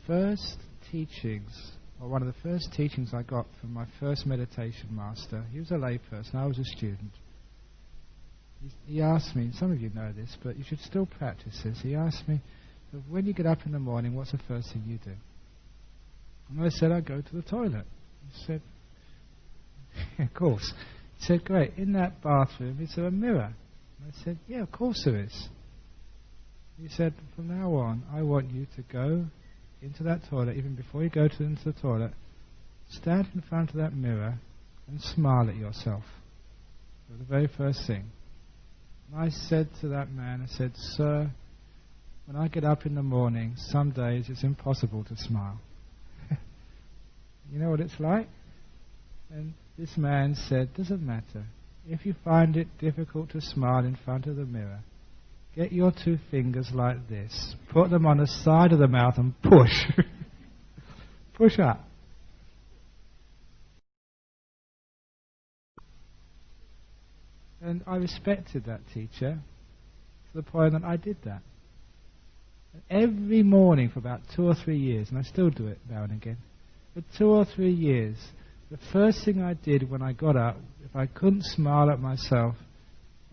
first teachings, or one of the first teachings I got from my first meditation master, he was a layperson, I was a student. He asked me, some of you know this, but you should still practice this. He asked me, when you get up in the morning, what's the first thing you do? And I said, I go to the toilet. He said, of course. He said, great, in that bathroom is there a mirror? And I said, yeah, of course there is. He said, from now on, I want you to go into that toilet, even before you go into the toilet, stand in front of that mirror and smile at yourself. So the very first thing. And I said to that man, I said, sir, when I get up in the morning, some days it's impossible to smile. You know what it's like? And this man said, doesn't matter. If you find it difficult to smile in front of the mirror, get your two fingers like this, put them on the side of the mouth and push. Push up. And I respected that teacher to the point that I did that. Every morning for about 2 or 3 years, and I still do it now and again, for 2 or 3 years, the first thing I did when I got up, if I couldn't smile at myself,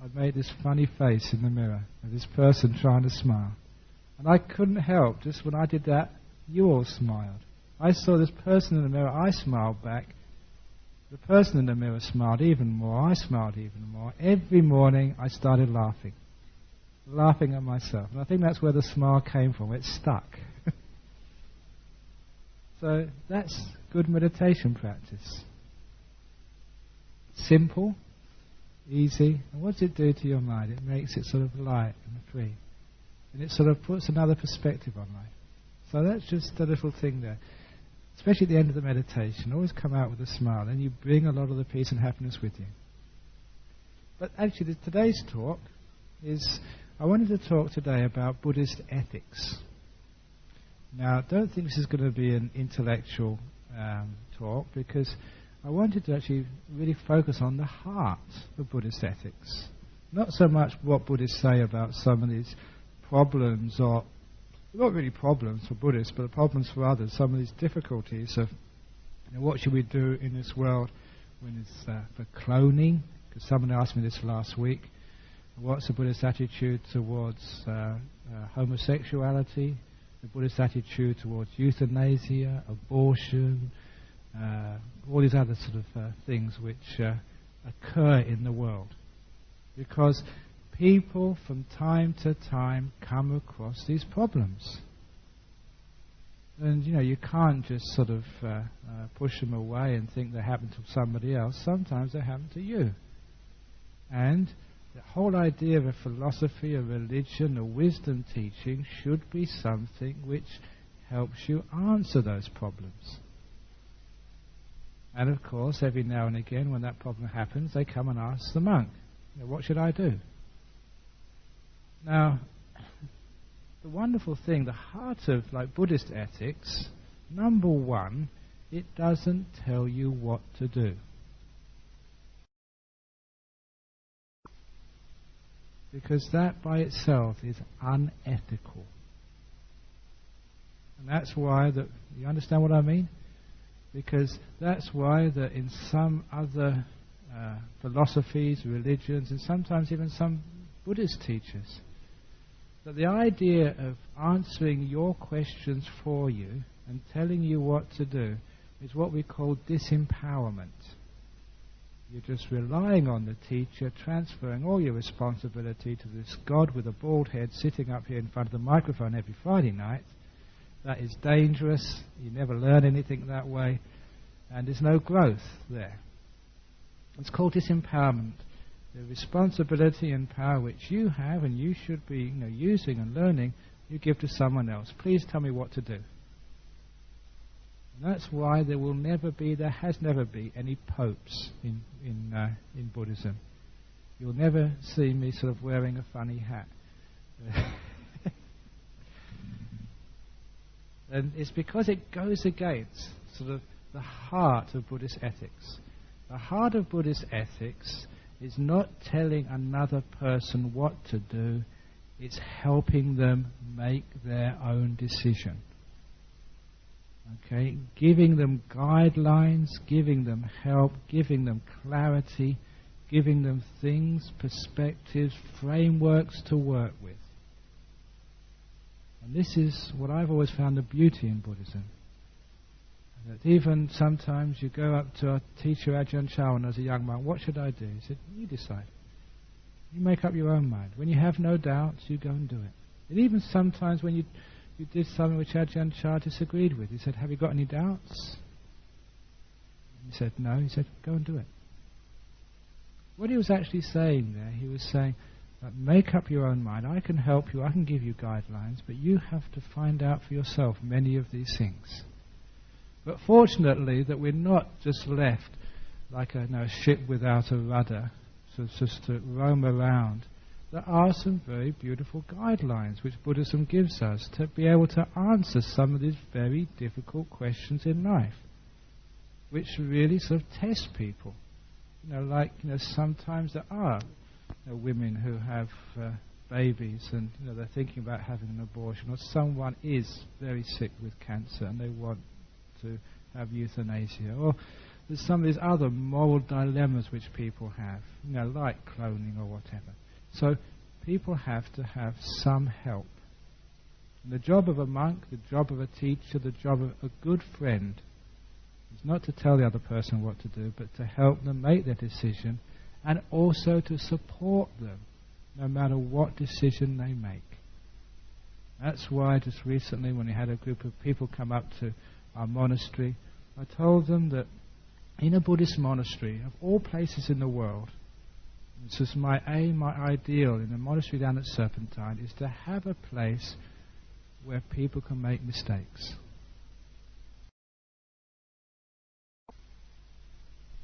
I'd make this funny face in the mirror of this person trying to smile. And I couldn't help, just when I did that, you all smiled. I saw this person in the mirror, I smiled back. The person in the mirror smiled even more, I smiled even more. Every morning I started laughing. Laughing at myself. And I think that's where the smile came from. It stuck. So that's good meditation practice. Simple, easy. And what does it do to your mind? It makes it sort of light and free. And it sort of puts another perspective on life. So that's just a little thing there. Especially at the end of the meditation. Always come out with a smile. And you bring a lot of the peace and happiness with you. But actually today's talk is... I wanted to talk today about Buddhist ethics. Now, I don't think this is going to be an intellectual talk, because I wanted to actually really focus on the heart of Buddhist ethics. Not so much what Buddhists say about some of these problems, or not really problems for Buddhists, but problems for others, some of these difficulties of what should we do in this world when it's for cloning, because someone asked me this last week. What's the Buddhist attitude towards homosexuality, the Buddhist attitude towards euthanasia, abortion, all these other sort of things which occur in the world. Because people from time to time come across these problems. And you can't just sort of push them away and think they happen to somebody else. Sometimes they happen to you. And the whole idea of a philosophy, a religion, a wisdom teaching should be something which helps you answer those problems. And of course, every now and again when that problem happens, they come and ask the monk, what should I do? Now, the wonderful thing, the heart of Buddhist ethics, number one, it doesn't tell you what to do. Because that by itself is unethical. And that's why that, you understand what I mean? Because that's why that in some other philosophies, religions, and sometimes even some Buddhist teachers, that the idea of answering your questions for you and telling you what to do is what we call disempowerment. You're just relying on the teacher, transferring all your responsibility to this God with a bald head sitting up here in front of the microphone every Friday night. That is dangerous. You never learn anything that way. And there's no growth there. It's called disempowerment. The responsibility and power which you have and you should be using and learning, you give to someone else. Please tell me what to do. And that's why there has never been any popes in Buddhism. You'll never see me sort of wearing a funny hat. And it's because it goes against sort of the heart of Buddhist ethics. The heart of Buddhist ethics is not telling another person what to do, it's helping them make their own decision. Okay, giving them guidelines, giving them help, giving them clarity, giving them things, perspectives, frameworks to work with. And this is what I've always found the beauty in Buddhism. That even sometimes you go up to our teacher Ajahn Brahm as a young monk, what should I do? He said, you decide. You make up your own mind. When you have no doubts, you go and do it. And even sometimes when you did something which Ajahn Brahm disagreed with, he said, have you got any doubts? He said, no. He said, go and do it. What he was actually saying there, he was saying, make up your own mind. I can help you, I can give you guidelines, but you have to find out for yourself many of these things. But fortunately, that we're not just left like a ship without a rudder, so just to roam around. There are some very beautiful guidelines which Buddhism gives us to be able to answer some of these very difficult questions in life, which really sort of test people. Sometimes there are women who have babies and they're thinking about having an abortion, or someone is very sick with cancer and they want to have euthanasia, or there's some of these other moral dilemmas which people have, like cloning or whatever. So people have to have some help. And the job of a monk, the job of a teacher, the job of a good friend is not to tell the other person what to do, but to help them make their decision, and also to support them no matter what decision they make. That's why just recently when we had a group of people come up to our monastery, I told them that in a Buddhist monastery, of all places in the world, this is my aim, my ideal in a monastery down at Serpentine, is to have a place where people can make mistakes.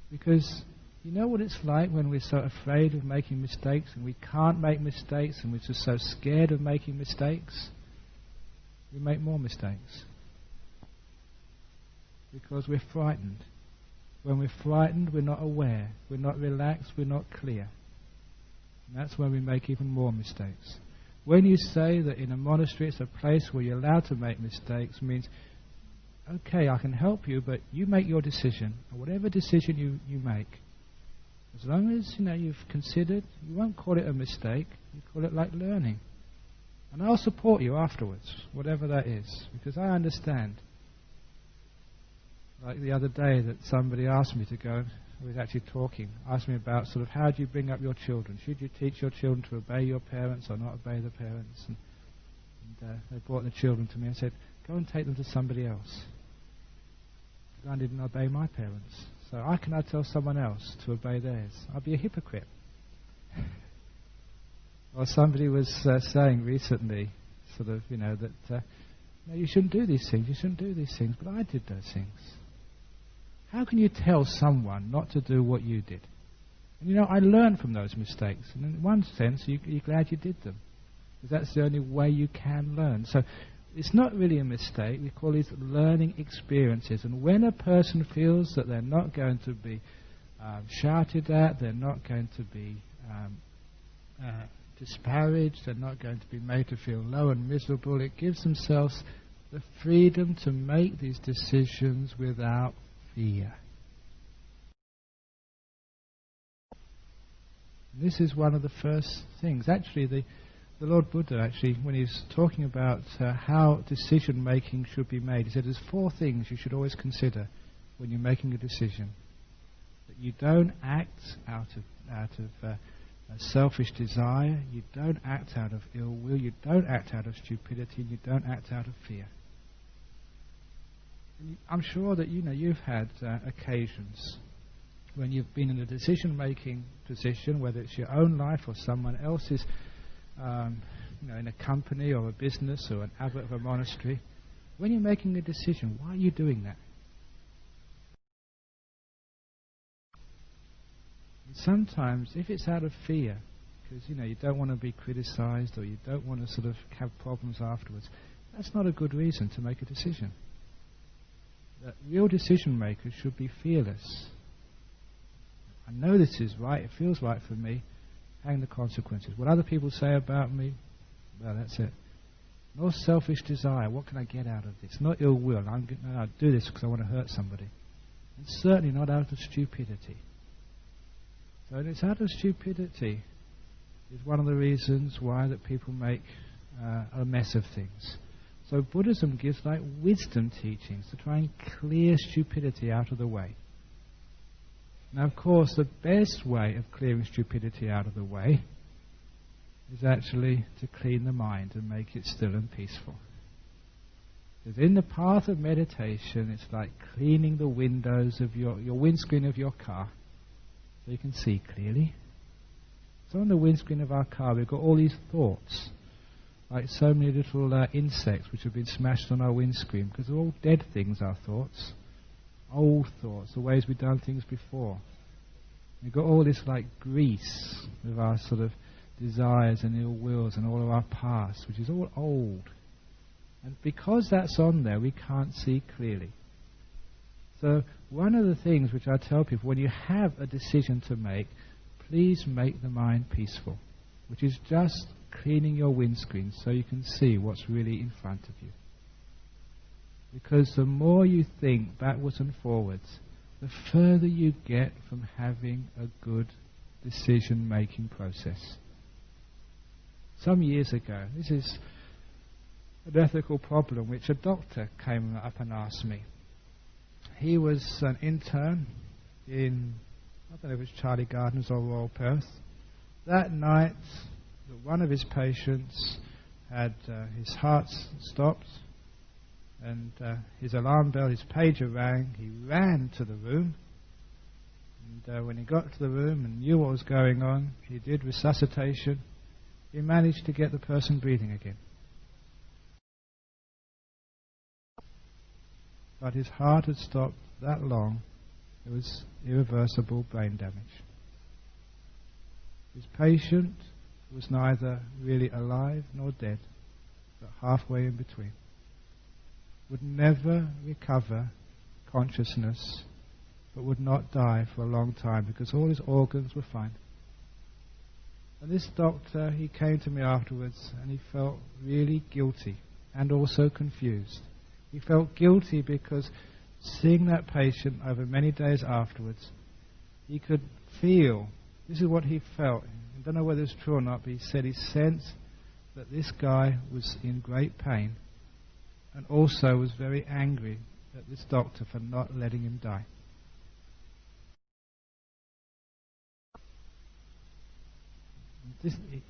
Because you know what it's like when we're so afraid of making mistakes and we can't make mistakes and we're just so scared of making mistakes? We make more mistakes. Because we're frightened. When we're frightened, we're not aware, we're not relaxed, we're not clear. And that's when we make even more mistakes. When you say that in a monastery it's a place where you're allowed to make mistakes, means, okay, I can help you, but you make your decision. Whatever decision you make, as long as you've considered, you won't call it a mistake, you call it like learning. And I'll support you afterwards, whatever that is, because I understand. Like the other day that somebody asked me to go, who was actually talking, asked me about sort of how do you bring up your children? Should you teach your children to obey your parents or not obey the parents? And they brought the children to me and said, go and take them to somebody else. I didn't obey my parents. So how can I tell someone else to obey theirs? I'll be a hypocrite. Or somebody was saying recently, sort of, that you shouldn't do these things, you shouldn't do these things, but I did those things. How can you tell someone not to do what you did? And I learned from those mistakes. And in one sense, you're glad you did them. Because that's the only way you can learn. So it's not really a mistake. We call these learning experiences. And when a person feels that they're not going to be shouted at, they're not going to be disparaged, they're not going to be made to feel low and miserable, it gives themselves the freedom to make these decisions without fear. This is one of the first things. Actually, the Lord Buddha, when he's talking about how decision making should be made, he said there's 4 things you should always consider when you're making a decision. That you don't act out of selfish desire, you don't act out of ill will, you don't act out of stupidity, and you don't act out of fear. And I'm sure that you've had occasions when you've been in a decision-making position, whether it's your own life or someone else's, in a company or a business or an abbot of a monastery. When you're making a decision, why are you doing that? And sometimes, if it's out of fear, because you don't want to be criticized or you don't want to sort of have problems afterwards, that's not a good reason to make a decision. That real decision makers should be fearless. I know this is right, it feels right for me, hang the consequences. What other people say about me, well, that's it. nor selfish desire. What can I get out of this? Not ill will. I'll do this because I want to hurt somebody. And certainly not out of stupidity. So it's out of stupidity is one of the reasons why that people make a mess of things. So Buddhism gives like wisdom teachings to try and clear stupidity out of the way. Now, of course, the best way of clearing stupidity out of the way is actually to clean the mind and make it still and peaceful. Because in the path of meditation, it's like cleaning the windows of your windscreen of your car so you can see clearly. So on the windscreen of our car, we've got all these thoughts, like so many little insects which have been smashed on our windscreen, because they're all dead things, our thoughts. Old thoughts, the ways we've done things before. We've got all this like grease with our sort of desires and ill wills and all of our past, which is all old. And because that's on there, we can't see clearly. So one of the things which I tell people, when you have a decision to make, please make the mind peaceful, which is just cleaning your windscreen so you can see what's really in front of you. Because the more you think backwards and forwards, the further you get from having a good decision-making process. Some years ago, this is an ethical problem which a doctor came up and asked me. He was an intern in, I don't know if it was Charlie Gardner's or Royal Perth. That night, one of his patients had his heart stopped, and his alarm bell, his pager rang. He ran to the room, and when he got to the room and knew what was going on, he did resuscitation. He managed to get the person breathing again. But his heart had stopped that long, it was irreversible brain damage. His patient was neither really alive nor dead, but halfway in between. Would never recover consciousness, but would not die for a long time because all his organs were fine. And this doctor, he came to me afterwards and he felt really guilty and also confused. He felt guilty because seeing that patient over many days afterwards, he could feel, this is what he felt. I don't know whether it's true or not, but he said he sensed that this guy was in great pain and also was very angry at this doctor for not letting him die.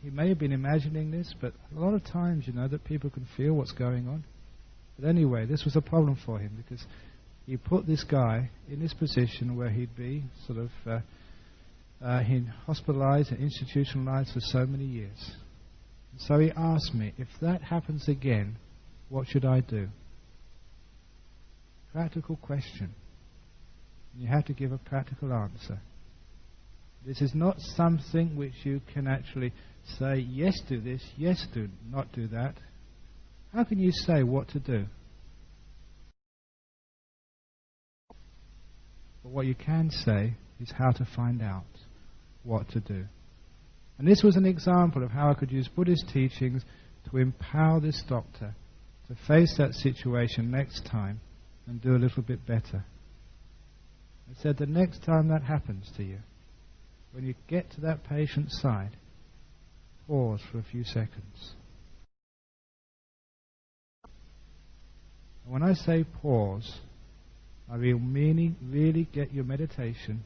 He may have been imagining this, but a lot of times, you know, that people can feel what's going on. But anyway, this was a problem for him because he put this guy in this position where he'd be sort of hospitalized and institutionalized for so many years. So he asked me, if that happens again, what should I do? Practical question. You have to give a practical answer. This is not something which you can actually say, yes, do this, yes, do not do that. How can you say what to do? But what you can say is how to find out what to do. And this was an example of how I could use Buddhist teachings to empower this doctor to face that situation next time and do a little bit better. I said, the next time that happens to you, when you get to that patient's side, pause for a few seconds. And when I say pause, I mean really get your meditation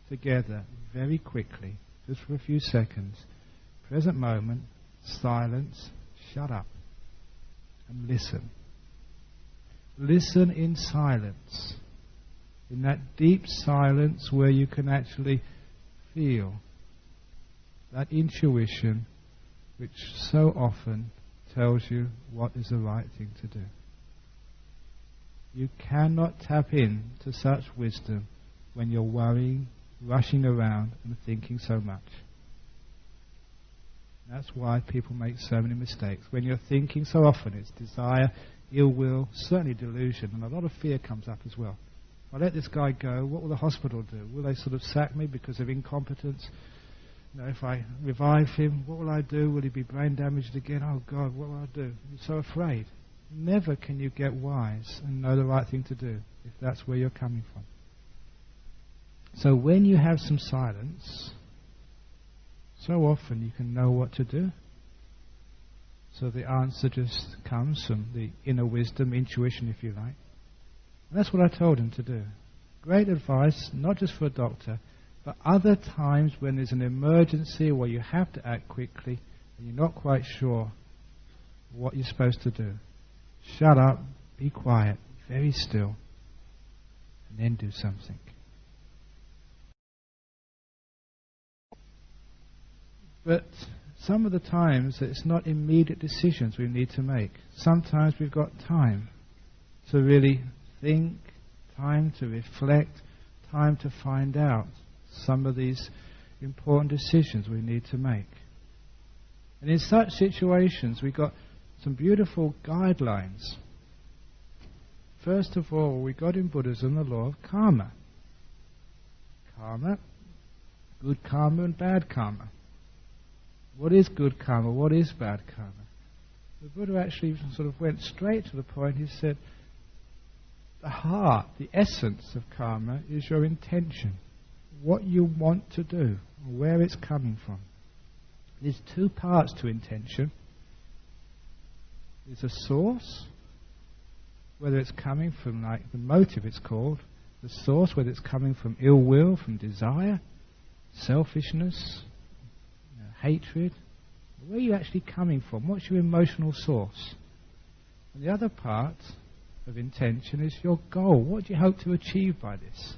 together very quickly, just for a few seconds. Present moment, silence, shut up, and listen. Listen in silence, in that deep silence where you can actually feel that intuition which so often tells you what is the right thing to do. You cannot tap in to such wisdom when you're worrying, rushing around and thinking so much. That's why people make so many mistakes. When you're thinking so often, it's desire, ill will, certainly delusion, and a lot of fear comes up as well. If I let this guy go, what will the hospital do? Will they sort of sack me because of incompetence? if I revive him, what will I do? Will he be brain damaged again? Oh God, what will I do? You're so afraid. Never can you get wise and know the right thing to do if that's where you're coming from. So when you have some silence, so often you can know what to do. So the answer just comes from the inner wisdom, intuition if you like. And that's what I told him to do. Great advice, not just for a doctor, but other times when there's an emergency where you have to act quickly and you're not quite sure what you're supposed to do. Shut up, be quiet, very still, and then do something. But some of the times it's not immediate decisions we need to make. Sometimes we've got time to really think, time to reflect, time to find out some of these important decisions we need to make. And in such situations we've got some beautiful guidelines. First of all, we got in Buddhism the law of karma. Karma, good karma and bad karma. What is good karma? What is bad karma? The Buddha actually sort of went straight to the point. He said, the heart, the essence of karma is your intention. What you want to do, where it's coming from. There's two parts to intention. There's a source, whether it's coming from, like the motive it's called, the source, whether it's coming from ill will, from desire, selfishness, hatred. Where are you actually coming from? What's your emotional source? And the other part of intention is your goal. What do you hope to achieve by this?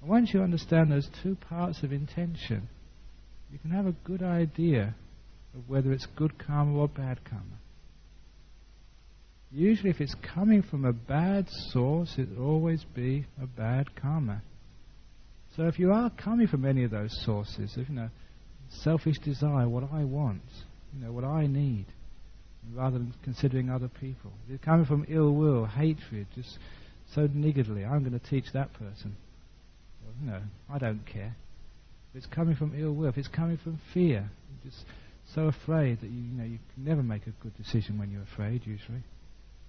And once you understand those two parts of intention, you can have a good idea of whether it's good karma or bad karma. Usually if it's coming from a bad source, it'll always be a bad karma. So if you are coming from any of those sources, if selfish desire, what I want, what I need, rather than considering other people. If you're coming from ill will, hatred, just so niggardly, I'm going to teach that person. Well, I don't care. If it's coming from ill will, if it's coming from fear, you're just so afraid that you can never make a good decision when you're afraid, usually.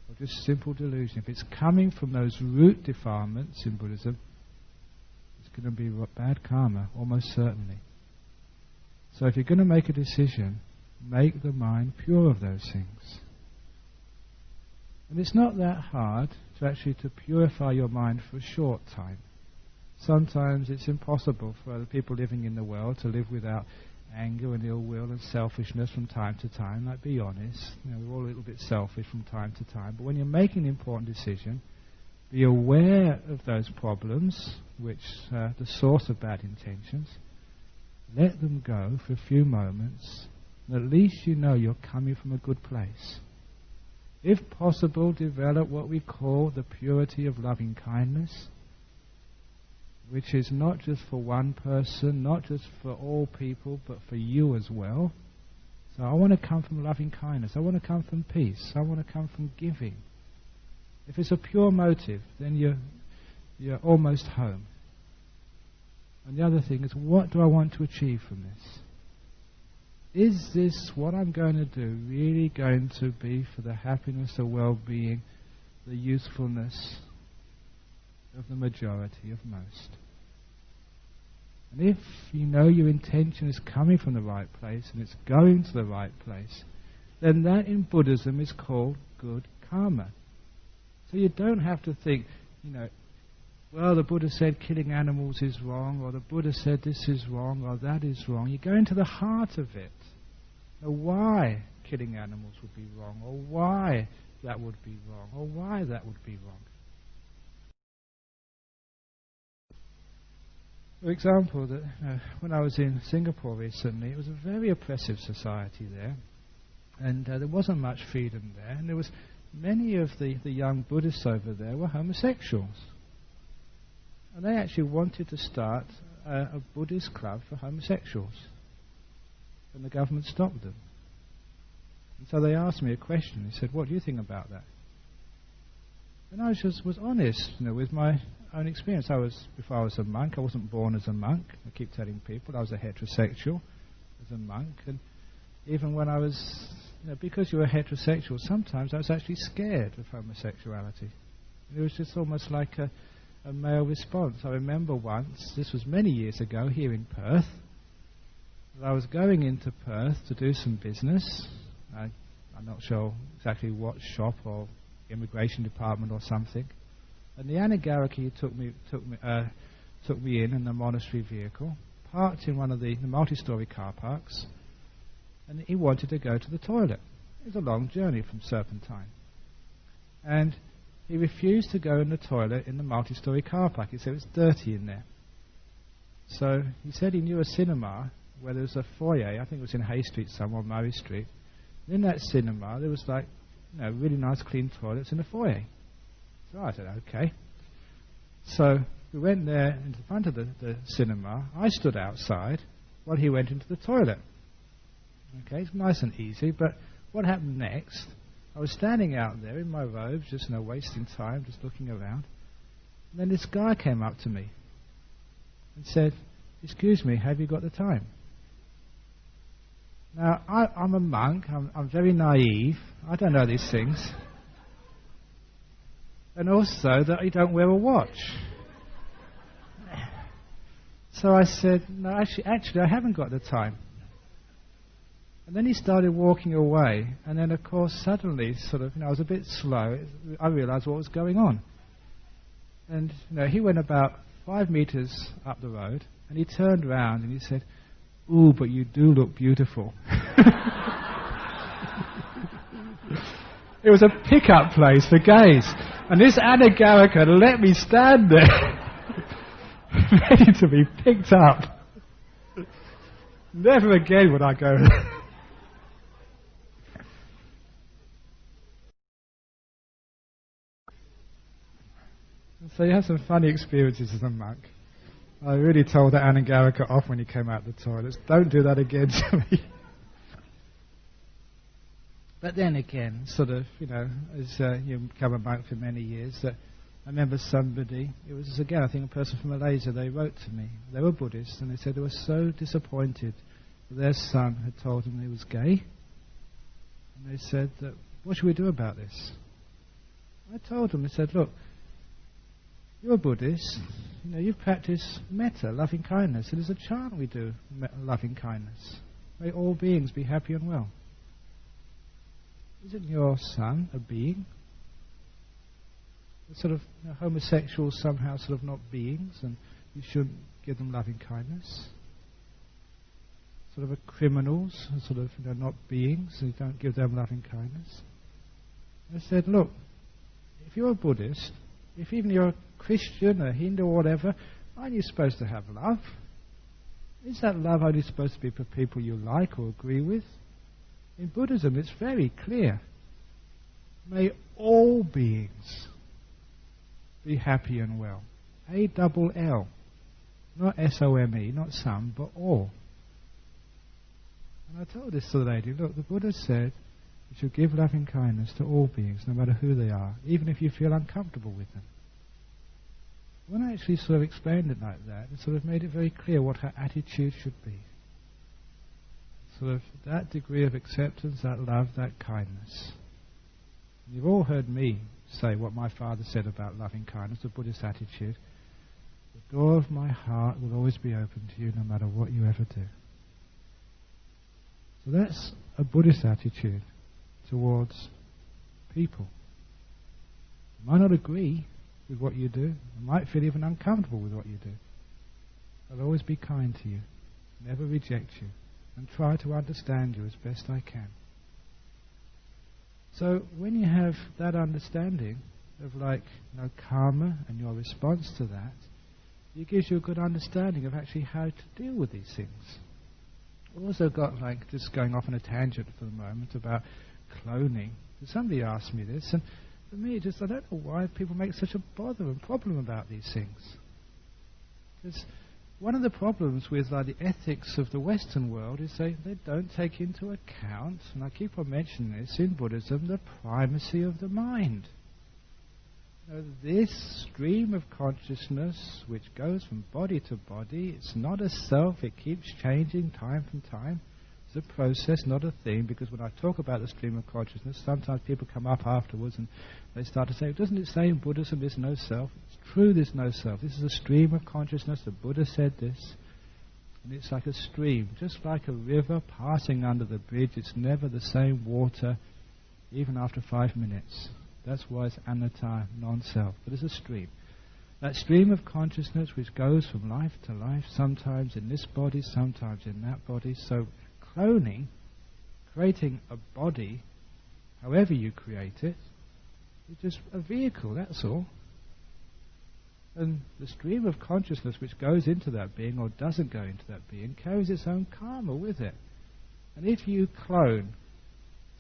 Or just simple delusion. If it's coming from those root defilements in Buddhism, going to be bad karma, almost certainly. So if you're going to make a decision, make the mind pure of those things. And it's not that hard to purify your mind for a short time. Sometimes it's impossible for other people living in the world to live without anger and ill will and selfishness from time to time. Like, be honest, we're all a little bit selfish from time to time. But when you're making an important decision, be aware of those problems, which are the source of bad intentions. Let them go for a few moments, and at least you know you're coming from a good place. If possible, develop what we call the purity of loving kindness, which is not just for one person, not just for all people, but for you as well. So I want to come from loving kindness. I want to come from peace. I want to come from giving. If it's a pure motive, then you're almost home. And the other thing is, what do I want to achieve from this? Is this what I'm going to do really going to be for the happiness, the well-being, the usefulness of the majority, of most? And if you know your intention is coming from the right place and it's going to the right place, then that in Buddhism is called good karma. So you don't have to think, well, the Buddha said killing animals is wrong, or the Buddha said this is wrong, or that is wrong. You go into the heart of it. Now, why killing animals would be wrong, or why that would be wrong, or why that would be wrong. For example, when I was in Singapore recently, it was a very oppressive society there, and there wasn't much freedom there, and there was many of the young Buddhists over there were homosexuals. And they actually wanted to start a Buddhist club for homosexuals. And the government stopped them. And so they asked me a question. They said, what do you think about that? And I was honest with my own experience. Before I was a monk, I wasn't born as a monk. I keep telling people I was a heterosexual as a monk. And even when I was, because you were heterosexual, sometimes I was actually scared of homosexuality. It was just almost like a male response. I remember once, this was many years ago, here in Perth, that I was going into Perth to do some business. I'm not sure exactly what shop or immigration department or something. And the anagarika took me in the monastery vehicle, parked in one of the multi-story car parks, and he wanted to go to the toilet. It was a long journey from Serpentine. And he refused to go in the toilet in the multi-story car park. He said it was dirty in there. So he said he knew a cinema where there was a foyer, I think it was in Hay Street somewhere, Murray Street. And in that cinema there was really nice clean toilets in the foyer. So I said, okay. So we went there into the front of the cinema. I stood outside while he went into the toilet. Okay, it's nice and easy, but what happened next? I was standing out there in my robes, just wasting time, just looking around. And then this guy came up to me and said, "Excuse me, have you got the time?" Now, I'm a monk, I'm very naive, I don't know these things. And also that you don't wear a watch. So I said, no, actually I haven't got the time. And then he started walking away, and then of course suddenly I was a bit slow, I realised what was going on. And he went about 5 meters up the road, and he turned around and he said, "Ooh, but you do look beautiful." It was a pick-up place for gays. And this anagarika let me stand there, ready to be picked up. Never again would I go. So you have some funny experiences as a monk. I really told that anagarika off when he came out the toilets. Don't do that again to me. But then again, as you become a monk for many years, I remember somebody, it was again, I think a person from Malaysia, they wrote to me. They were Buddhists, and they said they were so disappointed that their son had told them he was gay. And they said, what should we do about this? I told them, I said, look, you're a Buddhist, you practice metta, loving kindness. And there's a chant we do, loving kindness. May all beings be happy and well. Isn't your son a being? Homosexuals somehow not beings, and you shouldn't give them loving kindness. Criminals are not beings, and you don't give them loving kindness. I said, look, if you're a Buddhist, if even you're a Christian, a Hindu or whatever, aren't you supposed to have love? Is that love only supposed to be for people you like or agree with? In Buddhism it's very clear. May all beings be happy and well. A-double-L. Not S-O-M-E, not some, but all. And I told this to the lady, look, the Buddha said you should give loving kindness to all beings, no matter who they are, even if you feel uncomfortable with them. When I actually explained it like that, it made it very clear what her attitude should be. That degree of acceptance, that love, that kindness. And you've all heard me say what my father said about loving kindness, the Buddhist attitude. The door of my heart will always be open to you no matter what you ever do. So that's a Buddhist attitude towards people. You might not agree with what you do, you might feel even uncomfortable with what you do. I'll always be kind to you, never reject you, and try to understand you as best I can. So when you have that understanding of karma and your response to that, it gives you a good understanding of actually how to deal with these things. I've also got just going off on a tangent for the moment about cloning. Somebody asked me this, and for me I don't know why people make such a bother and problem about these things. Because one of the problems with the ethics of the Western world is they don't take into account, and I keep on mentioning this in Buddhism, the primacy of the mind. This stream of consciousness which goes from body to body, it's not a self, it keeps changing time from time. It's a process, not a thing, because when I talk about the stream of consciousness, sometimes people come up afterwards and they start to say, doesn't it say in Buddhism there's no self? It's true, there's no self. This is a stream of consciousness. The Buddha said this. And it's like a stream, just like a river passing under the bridge. It's never the same water, even after 5 minutes. That's why it's anatta, non-self. But it's a stream. That stream of consciousness which goes from life to life, sometimes in this body, sometimes in that body. So cloning, creating a body, however you create it, is just a vehicle, that's all. And the stream of consciousness which goes into that being or doesn't go into that being carries its own karma with it. And if you clone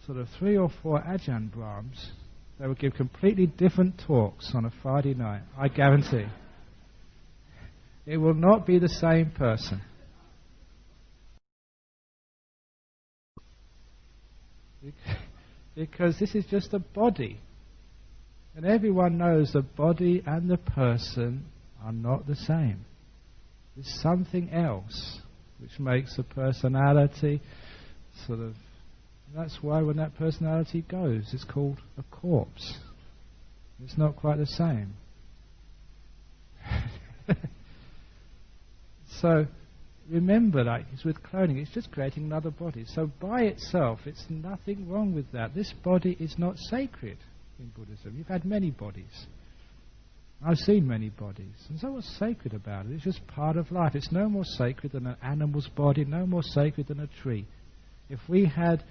sort of 3 or 4 Ajahn Brahms, they will give completely different talks on a Friday night, I guarantee. It will not be the same person. Because this is just a body. And everyone knows the body and the person are not the same. There's something else which makes a personality sort of... That's why when that personality goes, it's called a corpse. It's not quite the same. So remember, like it's with cloning, it's just creating another body. So by itself, it's nothing wrong with that. This body is not sacred in Buddhism. You've had many bodies. I've seen many bodies. And so what's sacred about it? It's just part of life. It's no more sacred than an animal's body, no more sacred than a tree. If we had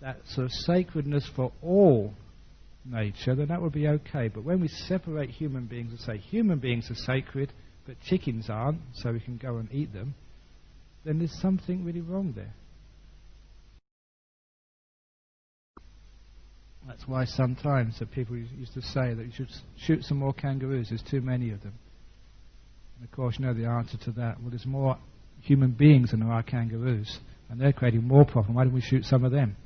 that sort of sacredness for all nature, then that would be okay. But when we separate human beings and say human beings are sacred, but chickens aren't, so we can go and eat them, then there's something really wrong there. That's why sometimes the people used to say that you should shoot some more kangaroos, there's too many of them. And of course you know the answer to that. Well, there's more human beings than there are kangaroos, and they're creating more problem. Why don't we shoot some of them?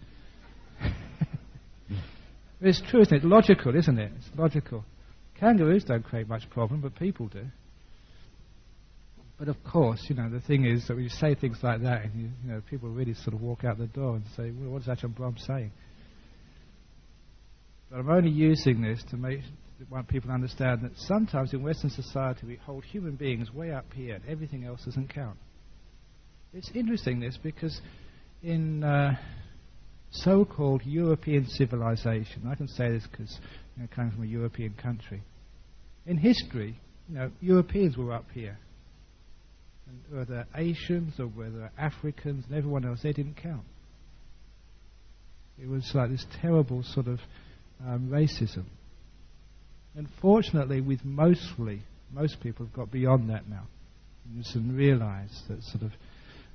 It's true, isn't it? It's logical, isn't it? It's logical. Kangaroos don't create much problem, but people do. But of course, you know, the thing is that when you say things like that, and you know, people really sort of walk out the door and say, well, what is Ajahn Brahm saying? But I'm only using this to want people to understand that sometimes in Western society we hold human beings way up here and everything else doesn't count. It's interesting this because in so-called European civilization, I can say this because coming from a European country, in history, Europeans were up here. And whether Asians or whether Africans and everyone else, they didn't count. It was like this terrible sort of racism. Unfortunately, most people have got beyond that now. And realize that sort of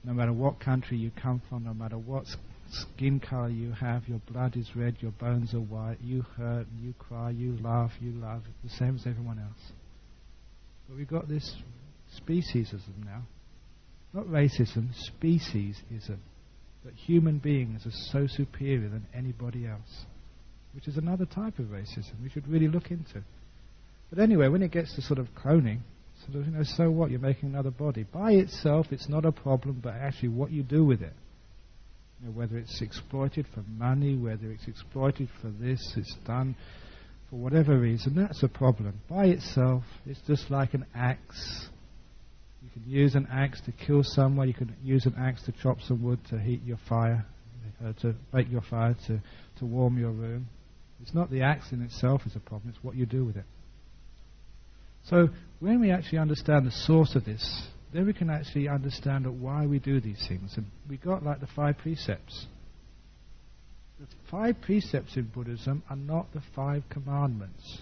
no matter what country you come from, no matter what skin color you have, your blood is red, your bones are white, you hurt, you cry, you laugh, the same as everyone else. But we've got this speciesism now. Not racism, speciesism. That human beings are so superior than anybody else. Which is another type of racism we should really look into. But anyway, when it gets to sort of cloning, sort of, so what? You're making another body. By itself, it's not a problem, but actually what you do with it. Whether it's exploited for money, whether it's exploited for this, it's done for whatever reason, that's a problem. By itself, it's just like an axe. You can use an axe to kill someone, you can use an axe to chop some wood to heat your fire, to make your fire, to warm your room. It's not the axe in itself is a problem, it's what you do with it. So when we actually understand the source of this, then we can actually understand why we do these things. And we got like the 5 precepts. The 5 precepts in Buddhism are not the 5 commandments.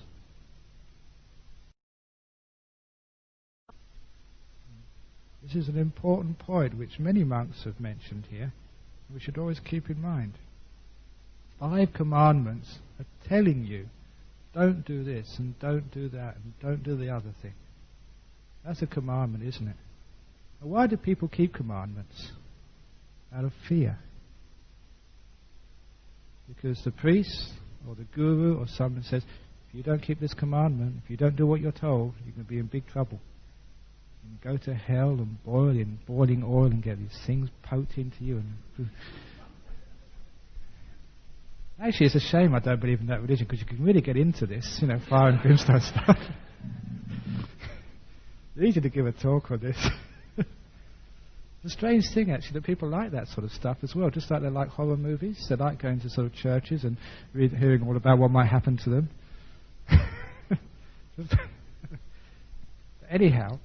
This is an important point which many monks have mentioned here. We should always keep in mind. 5 commandments are telling you, don't do this and don't do that and don't do the other thing. That's a commandment, isn't it? Now, why do people keep commandments? Out of fear. Because the priest or the guru or someone says, if you don't keep this commandment, if you don't do what you're told, you're going to be in big trouble. You can go to hell and boil in boiling oil and get these things poked into you. And actually, it's a shame I don't believe in that religion, because you can really get into this, fire and brimstone stuff. It's easy to give a talk on this. It's a strange thing, actually, that people like that sort of stuff as well, just like they like horror movies. They like going to sort of churches and hearing all about what might happen to them. Anyhow,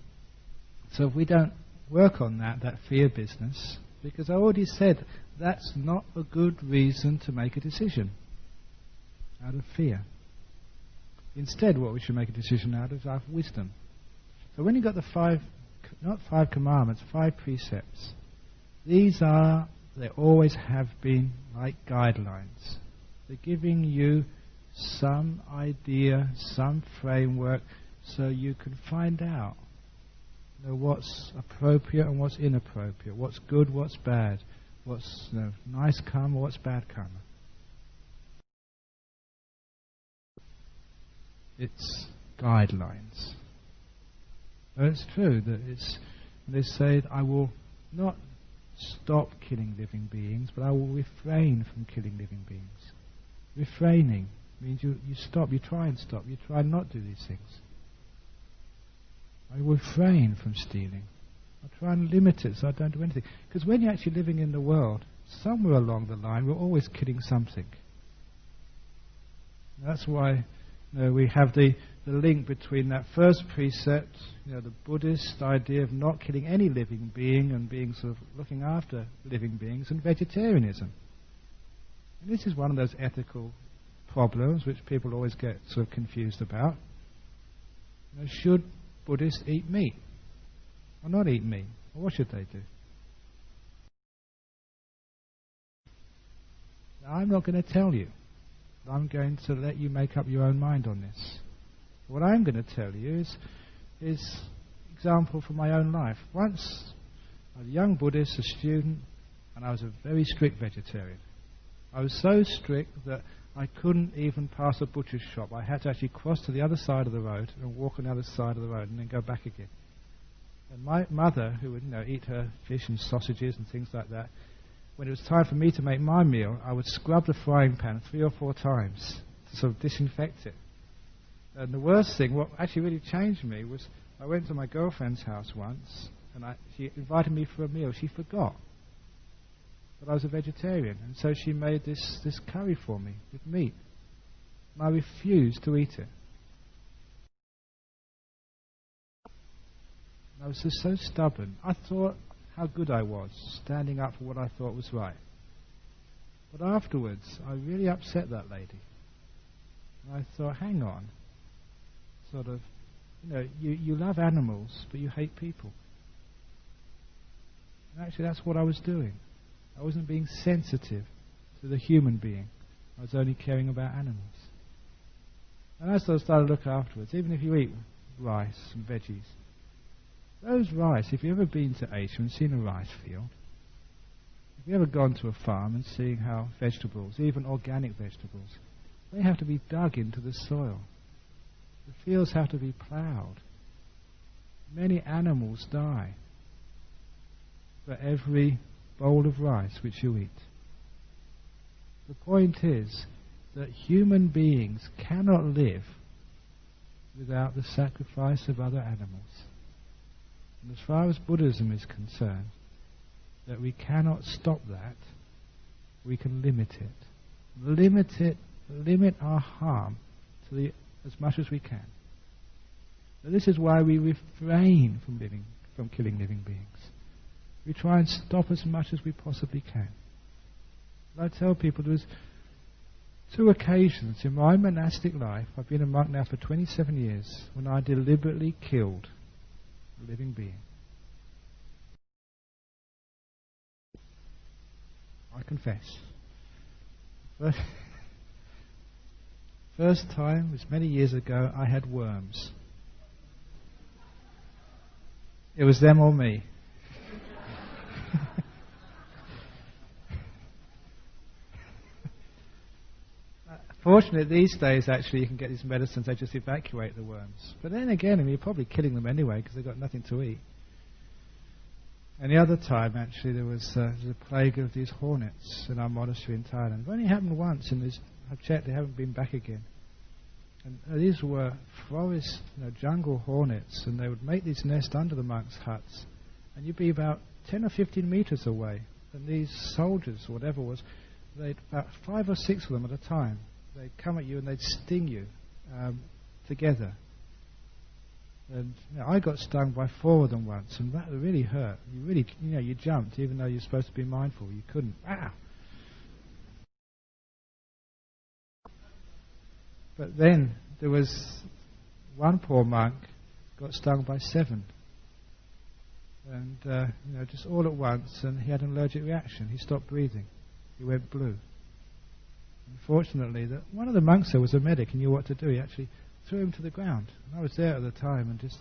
so if we don't work on that fear business, because I already said that's not a good reason to make a decision out of fear. Instead, what we should make a decision out of is out of wisdom. So when you've got the not 5 commandments, 5 precepts, they always have been like guidelines. They're giving you some idea, some framework, so you can find out what's appropriate and what's inappropriate, what's good, what's bad, what's nice karma, what's bad karma. It's guidelines. And it's true that they say, I will not stop killing living beings, but I will refrain from killing living beings. Refraining means you stop, you try and stop, you try and not do these things. I will refrain from stealing. I try and limit it so I don't do anything. Because when you're actually living in the world, somewhere along the line, we're always killing something. And that's why we have the link between that first precept, the Buddhist idea of not killing any living being and being sort of looking after living beings, and vegetarianism. And this is one of those ethical problems which people always get sort of confused about. Should Buddhists eat meat or not eat meat? Or what should they do? Now, I'm not going to tell you. I'm going to let you make up your own mind on this. What I'm going to tell you is example from my own life. Once, I was a young Buddhist, a student, and I was a very strict vegetarian. I was so strict that I couldn't even pass a butcher's shop. I had to actually cross to the other side of the road and walk on the other side of the road and then go back again. And my mother, who would eat her fish and sausages and things like that, when it was time for me to make my meal, I would scrub the frying pan 3 or 4 times to sort of disinfect it. And the worst thing, what actually really changed me, was I went to my girlfriend's house once, and she invited me for a meal. She forgot that I was a vegetarian, and so she made this curry for me with meat. And I refused to eat it. And I was just so stubborn. I thought how good I was, standing up for what I thought was right. But afterwards, I really upset that lady. And I thought, hang on. Sort of, you love animals, but you hate people. And actually, that's what I was doing. I wasn't being sensitive to the human being. I was only caring about animals. And as I started to look afterwards, even if you eat rice and veggies, those rice, if you've ever been to Asia and seen a rice field, if you've ever gone to a farm and seen how vegetables, even organic vegetables, they have to be dug into the soil. The fields have to be ploughed. Many animals die for every bowl of rice which you eat. The point is that human beings cannot live without the sacrifice of other animals. And as far as Buddhism is concerned, that we cannot stop that, we can limit it. Limit our harm to as much as we can. So this is why we refrain from killing living beings. We try and stop as much as we possibly can. And I tell people there's 2 occasions in my monastic life, I've been a monk now for 27 years, when I deliberately killed a living being. I confess. First time was many years ago. I had worms. It was them or me. Fortunately, these days, actually, you can get these medicines, they just evacuate the worms. But then again, I mean, you're probably killing them anyway because they've got nothing to eat. And the other time, actually, there was a plague of these hornets in our monastery in Thailand. It only happened once, and I've checked, they haven't been back again. And these were forest, jungle hornets, and they would make these nests under the monks' huts. And you'd be about 10 or 15 meters away. And these soldiers, or whatever it was, they'd about 5 or 6 of them at a time. They'd come at you and they'd sting you together. And I got stung by 4 of them once, and that really hurt. You really, you jumped, even though you're supposed to be mindful. You couldn't. Ah! But then there was one poor monk got stung by 7. And, just all at once, and he had an allergic reaction. He stopped breathing. He went blue. Unfortunately, one of the monks there was a medic and knew what to do. He actually threw him to the ground. And I was there at the time, and just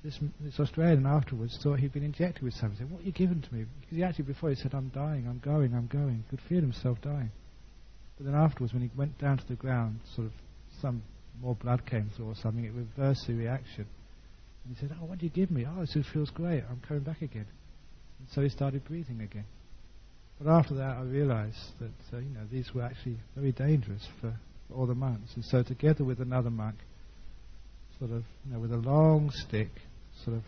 this Australian afterwards thought he'd been injected with something. He said, "What are you giving to me?" Because he actually before he said, "I'm dying, I'm going, I'm going." He could feel himself dying. But then afterwards, when he went down to the ground, sort of some more blood came through or something. It reversed the reaction. And he said, "Oh, what do you give me?" "Oh, this feels great. I'm coming back again." And so he started breathing again. But after that, I realized that these were actually very dangerous for all the monks. And so together with another monk, sort of, with a long stick, sort of,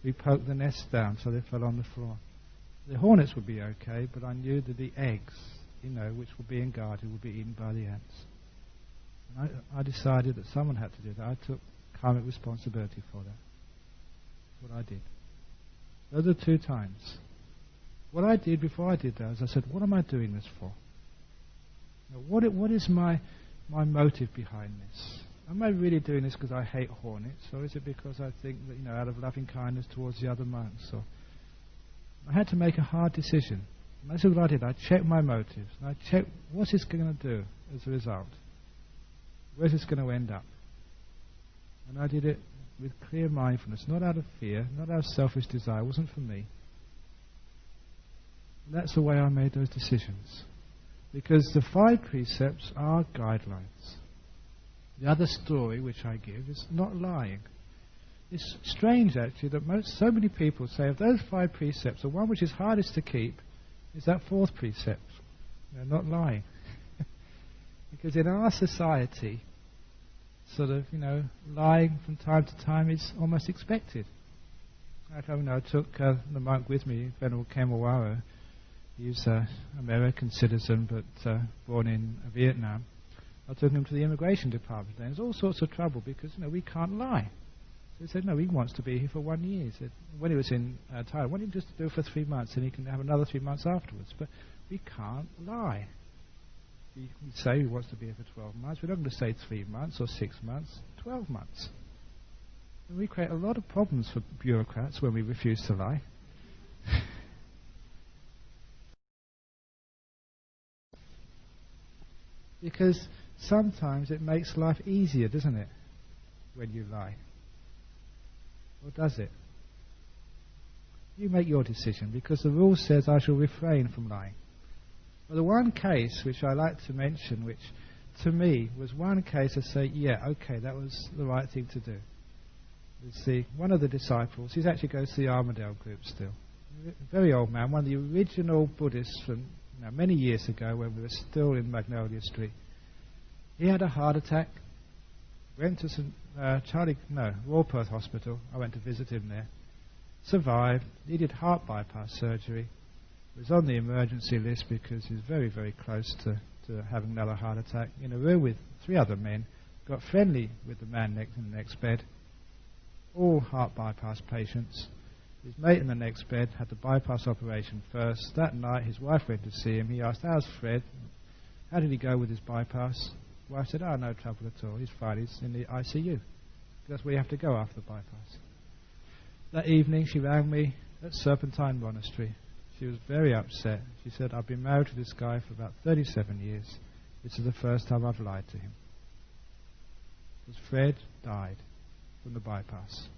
we poked the nests down so they fell on the floor. The hornets would be okay, but I knew that the eggs, which were being guarded, would be eaten by the ants. And I decided that someone had to do that. I took karmic responsibility for that. That's what I did. Those are 2 times. What I did before I did that is I said, what am I doing this for? What is my motive behind this? Am I really doing this because I hate hornets, or is it because I think that, out of loving kindness towards the other monks? Or I had to make a hard decision. And that's what I did. I checked my motives. And I checked, what's this going to do as a result? Where's this going to end up? And I did it with clear mindfulness, not out of fear, not out of selfish desire. It wasn't for me. And that's the way I made those decisions. Because the 5 precepts are guidelines. The other story which I give is not lying. It's strange actually that so many people say of those 5 precepts, the one which is hardest to keep is that 4th precept, not lying. Because in our society, sort of, lying from time to time is almost expected. I took the monk with me, Venerable Kemawaro. He's an American citizen, but born in Vietnam. I took him to the immigration department. There's all sorts of trouble because we can't lie. So he said, no, he wants to be here for 1 year. He said, when he was in Thailand, why don't you just do it for 3 months and he can have another 3 months afterwards? But we can't lie. We say he wants to be here for 12 months. We're not going to say 3 months or 6 months, 12 months. And we create a lot of problems for bureaucrats when we refuse to lie. Because sometimes it makes life easier, doesn't it, when you lie? Or does it? You make your decision, because the rule says I shall refrain from lying. Well, the one case which I like to mention, which to me was one case I say, yeah, okay, that was the right thing to do. You see, one of the disciples, he actually goes to the Armadale group still. A very old man, one of the original Buddhists from many years ago when we were still in Magnolia Street. He had a heart attack, went to Royal Perth Hospital. I went to visit him there. Survived, needed heart bypass surgery. Was on the emergency list because he was very, very close to having another heart attack. In a room with 3 other men, got friendly with the man in the next bed. All heart bypass patients. His mate in the next bed had the bypass operation first. That night his wife went to see him. He asked, how's Fred? How did he go with his bypass? The wife said, oh, no trouble at all. He's fine. He's in the ICU. That's where you have to go after the bypass. That evening she rang me at Serpentine Monastery. She was very upset. She said, I've been married to this guy for about 37 years. This is the first time I've lied to him. Because Fred died from the bypass.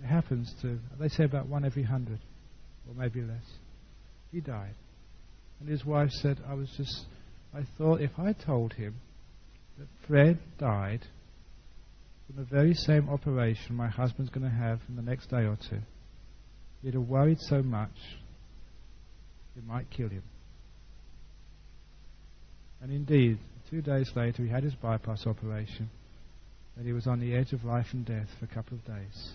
It happens to, they say about 1 every 100, or maybe less. He died. And his wife said, I thought if I told him that Fred died from the very same operation my husband's going to have in the next day or two, he'd have worried so much it might kill him. And indeed, 2 days later he had his bypass operation, and he was on the edge of life and death for a couple of days.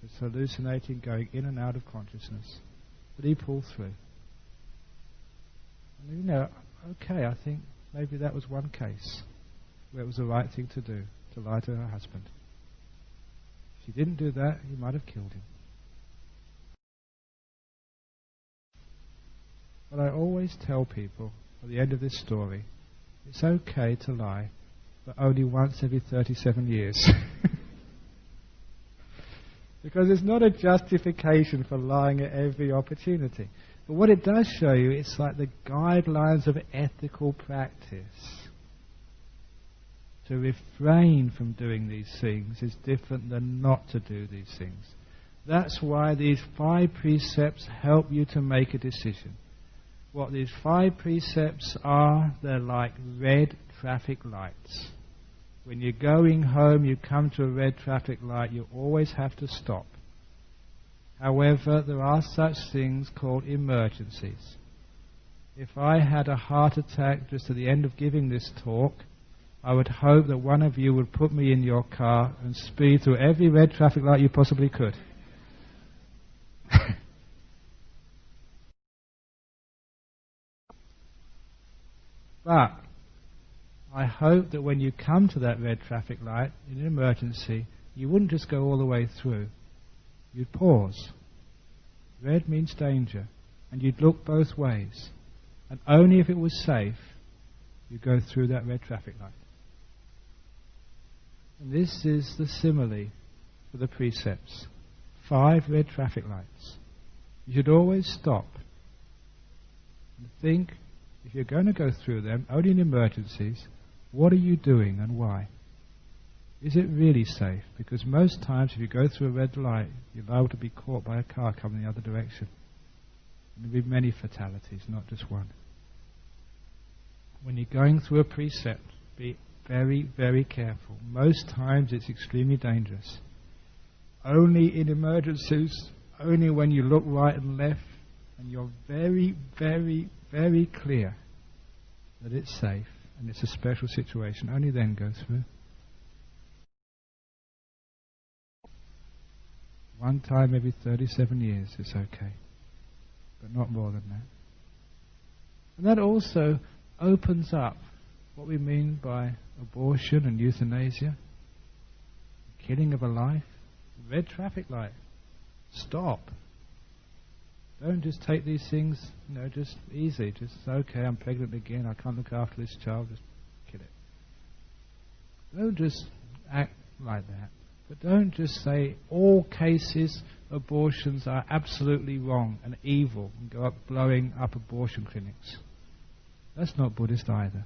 He was hallucinating, going in and out of consciousness. But he pulled through. And you know, okay, I think maybe that was one case where it was the right thing to do, to lie to her husband. If she didn't do that, he might have killed him. But I always tell people at the end of this story, it's okay to lie, but only once every 37 years. Because it's not a justification for lying at every opportunity. But what it does show you, it's like the guidelines of ethical practice. To refrain from doing these things is different than not to do these things. That's why these 5 precepts help you to make a decision. What these 5 precepts are, they're like red traffic lights. When you're going home, you come to a red traffic light, you always have to stop. However, there are such things called emergencies. If I had a heart attack just at the end of giving this talk, I would hope that one of you would put me in your car and speed through every red traffic light you possibly could. But I hope that when you come to that red traffic light in an emergency, you wouldn't just go all the way through. You'd pause. Red means danger, and you'd look both ways. And only if it was safe, you'd go through that red traffic light. And this is the simile for the precepts. 5 red traffic lights. You should always stop and think, if you're going to go through them, only in emergencies, what are you doing and why? Is it really safe? Because most times if you go through a red light, you're liable to be caught by a car coming the other direction. And there'll be many fatalities, not just one. When you're going through a precept, be very, very careful. Most times it's extremely dangerous. Only in emergencies, only when you look right and left, and you're very, very, very clear that it's safe and it's a special situation, only then go through. One time every 37 years is okay, but not more than that. And that also opens up what we mean by abortion and euthanasia, killing of a life. Red traffic light. Stop. Don't just take these things, just easy. Just, okay, I'm pregnant again, I can't look after this child, just kill it. Don't just act like that. But don't just say all cases, abortions are absolutely wrong and evil, and go up blowing up abortion clinics. That's not Buddhist either.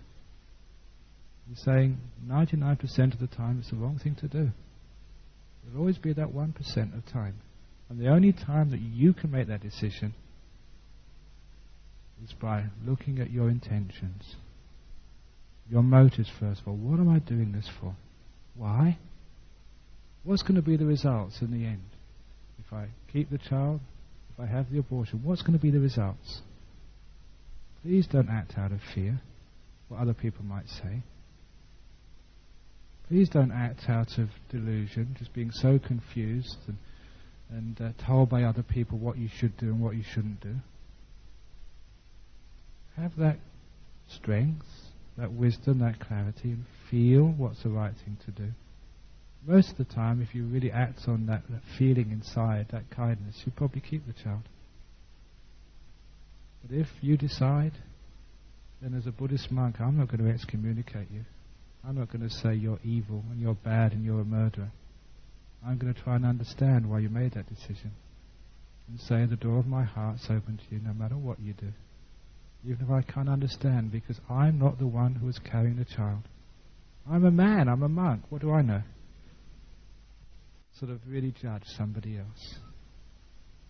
You're saying 99% of the time it's the wrong thing to do. There'll always be that 1% of time. And the only time that you can make that decision is by looking at your intentions. Your motives first of all. What am I doing this for? Why? What's going to be the results in the end? If I keep the child, if I have the abortion, what's going to be the results? Please don't act out of fear, what other people might say. Please don't act out of delusion, just being so confused and told by other people what you should do and what you shouldn't do. Have that strength, that wisdom, that clarity, and feel what's the right thing to do. Most of the time, if you really act on that feeling inside, that kindness, you probably keep the child. But if you decide, then as a Buddhist monk, I'm not going to excommunicate you. I'm not going to say you're evil and you're bad and you're a murderer. I'm going to try and understand why you made that decision. And say the door of my heart's open to you no matter what you do. Even if I can't understand, because I'm not the one who is carrying the child. I'm a man, I'm a monk, what do I know? Sort of really judge somebody else.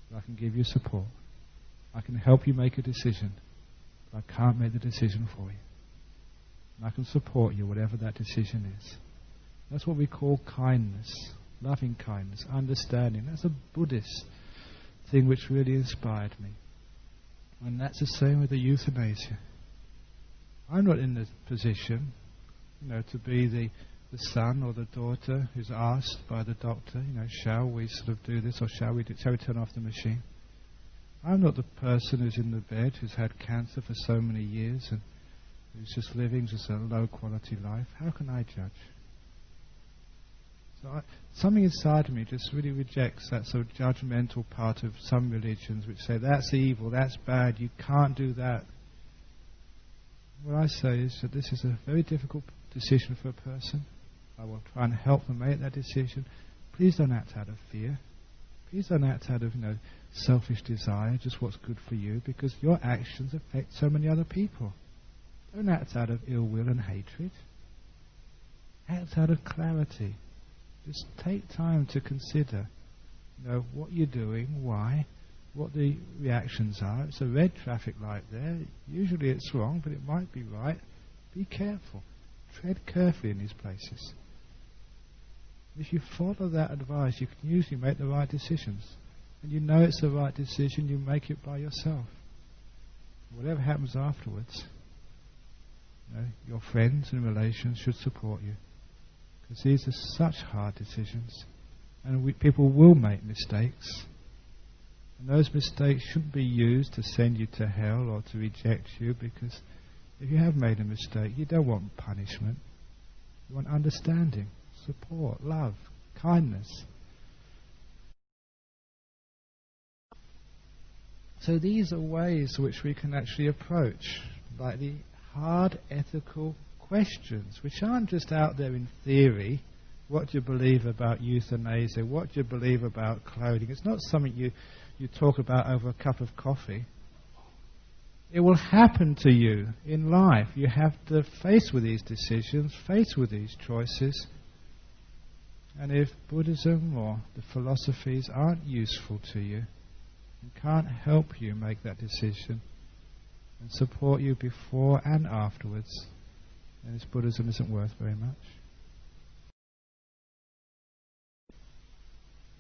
But I can give you support. I can help you make a decision. but I can't make the decision for you. And I can support you, whatever that decision is. That's what we call kindness, loving kindness, understanding. That's a Buddhist thing which really inspired me. And that's the same with the euthanasia. I'm not in the position, to be the son or the daughter who's asked by the doctor, shall we sort of do this or shall we turn off the machine? I'm not the person who's in the bed who's had cancer for so many years and who's just living just a low quality life. How can I judge? So something inside of me just really rejects that sort of judgmental part of some religions which say that's evil, that's bad, you can't do that. What I say is that this is a very difficult decision for a person. I will try and help them make that decision. Please don't act out of fear. Please don't act out of, selfish desire, just what's good for you, because your actions affect so many other people. Don't act out of ill will and hatred. Act out of clarity. Just take time to consider, what you're doing, why, what the reactions are. It's a red traffic light there. Usually it's wrong, but it might be right. Be careful. Tread carefully in these places. If you follow that advice, you can usually make the right decisions. And it's the right decision, you make it by yourself. Whatever happens afterwards, your friends and relations should support you. Because these are such hard decisions. And people will make mistakes. And those mistakes shouldn't be used to send you to hell or to reject you, because if you have made a mistake, you don't want punishment. You want understanding, support, love, kindness. So these are ways which we can actually approach, like the hard ethical questions, which aren't just out there in theory. What do you believe about euthanasia? What do you believe about clothing? It's not something you talk about over a cup of coffee. It will happen to you in life. You have to face with these decisions, face with these choices. And if Buddhism or the philosophies aren't useful to you, and can't help you make that decision and support you before and afterwards, then this Buddhism isn't worth very much.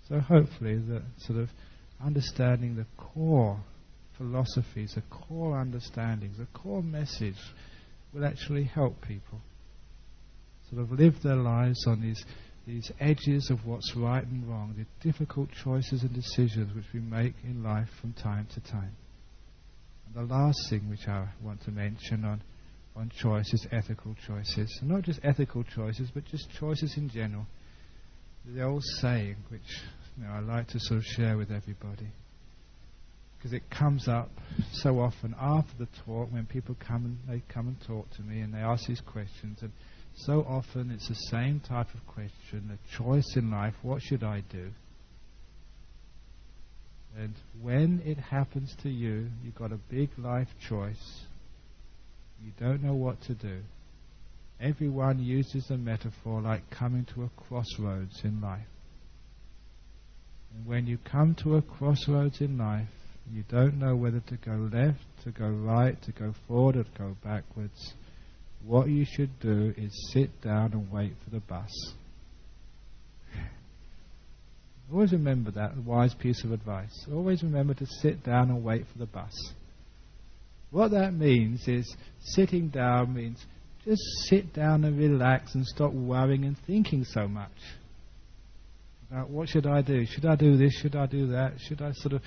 So hopefully the sort of understanding the core philosophies, the core understandings, the core message will actually help people sort of live their lives on these edges of what's right and wrong, the difficult choices and decisions which we make in life from time to time. And the last thing which I want to mention on choices, ethical choices, and not just ethical choices, but just choices in general. The old saying, which I like to sort of share with everybody, because it comes up so often after the talk when people come and talk to me and they ask these questions, and so often it's the same type of question, a choice in life, what should I do? And when it happens to you, you've got a big life choice, you don't know what to do. Everyone uses the metaphor like coming to a crossroads in life. And when you come to a crossroads in life, you don't know whether to go left, to go right, to go forward, or to go backwards. What you should do is sit down and wait for the bus. Always remember that, a wise piece of advice. Always remember to sit down and wait for the bus. What that means is, sitting down means just sit down and relax and stop worrying and thinking so much about what should I do? Should I do this? Should I do that? Should I sort of,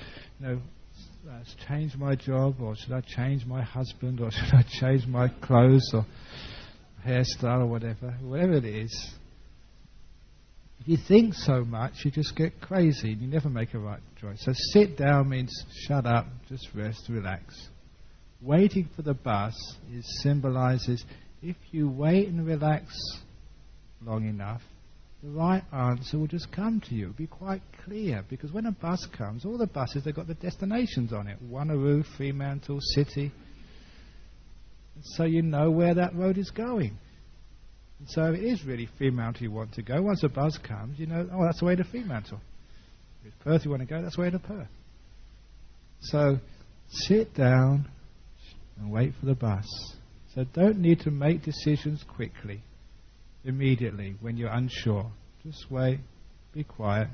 change my job, or should I change my husband, or should I change my clothes or hairstyle or whatever it is. If you think so much, you just get crazy and you never make a right choice. So sit down means shut up, just rest, relax. Waiting for the bus symbolizes if you wait and relax long enough, the right answer will just come to you. It'll be quite clear, because when a bus comes, all the buses, they've got the destinations on it. Wanneroo, Fremantle, City. And so you know where that road is going. And so if it is really Fremantle you want to go, once a bus comes, you know, that's the way to Fremantle. If it's Perth you want to go, that's the way to Perth. So sit down, and wait for the bus. So don't need to make decisions quickly, immediately, when you're unsure. Just wait, be quiet,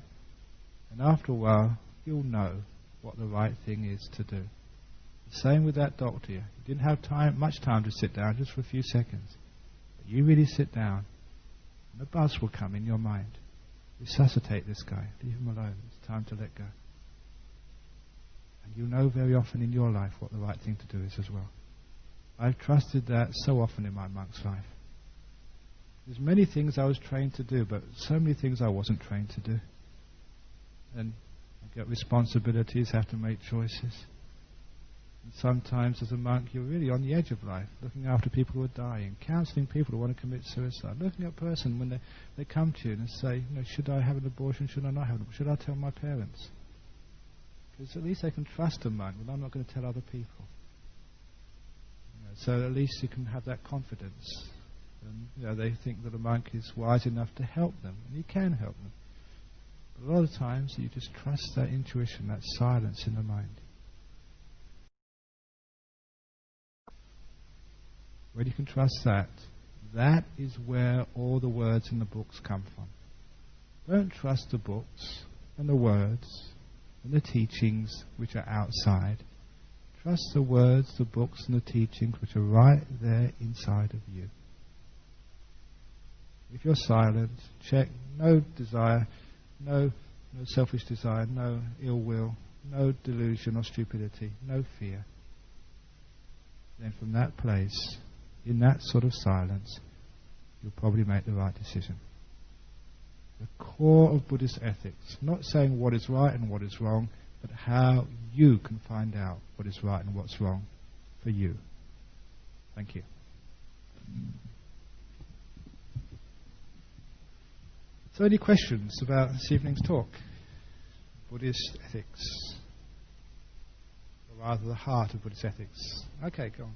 and after a while, you'll know what the right thing is to do. The same with that doctor. You didn't have much time to sit down, just for a few seconds. But you really sit down, and the buzz will come in your mind. Resuscitate this guy, leave him alone, it's time to let go. And you'll know very often in your life what the right thing to do is as well. I've trusted that so often in my monk's life. There's many things I was trained to do, but so many things I wasn't trained to do. And I get responsibilities, have to make choices. And sometimes as a monk you're really on the edge of life, looking after people who are dying, counselling people who want to commit suicide, looking at a person when they come to you and say, should I have an abortion, should I not have an abortion, should I tell my parents? Because at least they can trust a monk, but I'm not going to tell other people. So at least you can have that confidence. And they think that a monk is wise enough to help them, and he can help them. But a lot of times you just trust that intuition, that silence in the mind. When you can trust that, that is where all the words in the books come from. Don't trust the books and the words and the teachings which are outside. Trust the words, the books and the teachings which are right there inside of you. If you're silent, check, no desire, no selfish desire, no ill will, no delusion or stupidity, no fear. Then from that place, in that sort of silence, you'll probably make the right decision. The core of Buddhist ethics, not saying what is right and what is wrong, but how you can find out what is right and what's wrong for you. Thank you. So any questions about this evening's talk? Buddhist ethics. Or rather the heart of Buddhist ethics. Okay, go on.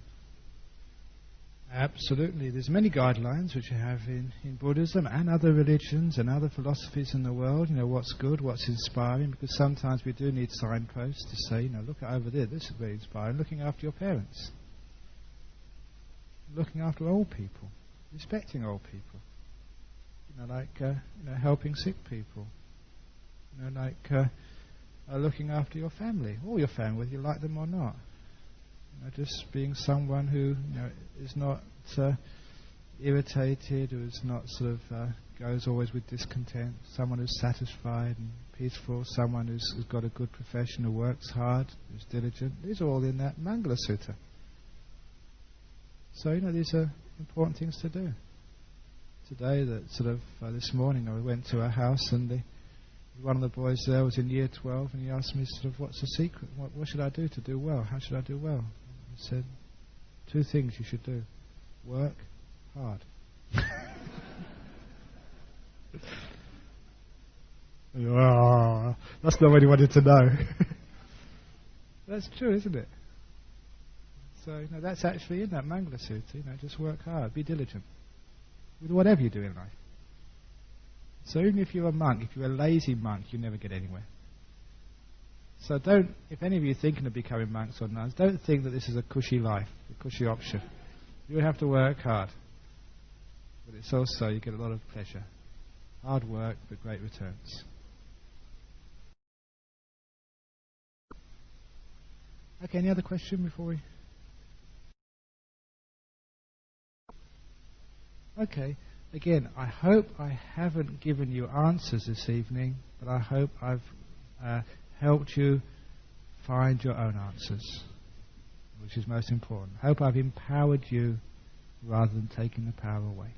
Absolutely. There's many guidelines which you have in Buddhism and other religions and other philosophies in the world, what's good, what's inspiring, because sometimes we do need signposts to say, look over there, this is very inspiring. Looking after your parents. Looking after old people. Respecting old people. Helping sick people. Looking after your family, all your family, whether you like them or not. Just being someone who is not irritated, who is not goes always with discontent. Someone who's satisfied and peaceful. Someone who's got a good profession, who works hard, who's diligent. These are all in that Mangala Sutta. So these are important things to do. Today, this morning, I went to a house and one of the boys there was in year 12, and he asked me, what's the secret? What should I do to do well? How should I do well? I said, 2 things you should do. Work hard. That's not what he wanted to know. That's true, isn't it? So, that's actually in that Mangala Sutta. Just work hard, be diligent with whatever you do in life. So even if you're a monk, if you're a lazy monk, you never get anywhere. So if any of you are thinking of becoming monks or nuns, don't think that this is a cushy life, a cushy option. You have to work hard. But it's also, you get a lot of pleasure. Hard work, but great returns. Okay, any other question before we... Okay. Again, I hope I haven't given you answers this evening, but I hope I've helped you find your own answers, which is most important. I hope I've empowered you rather than taking the power away.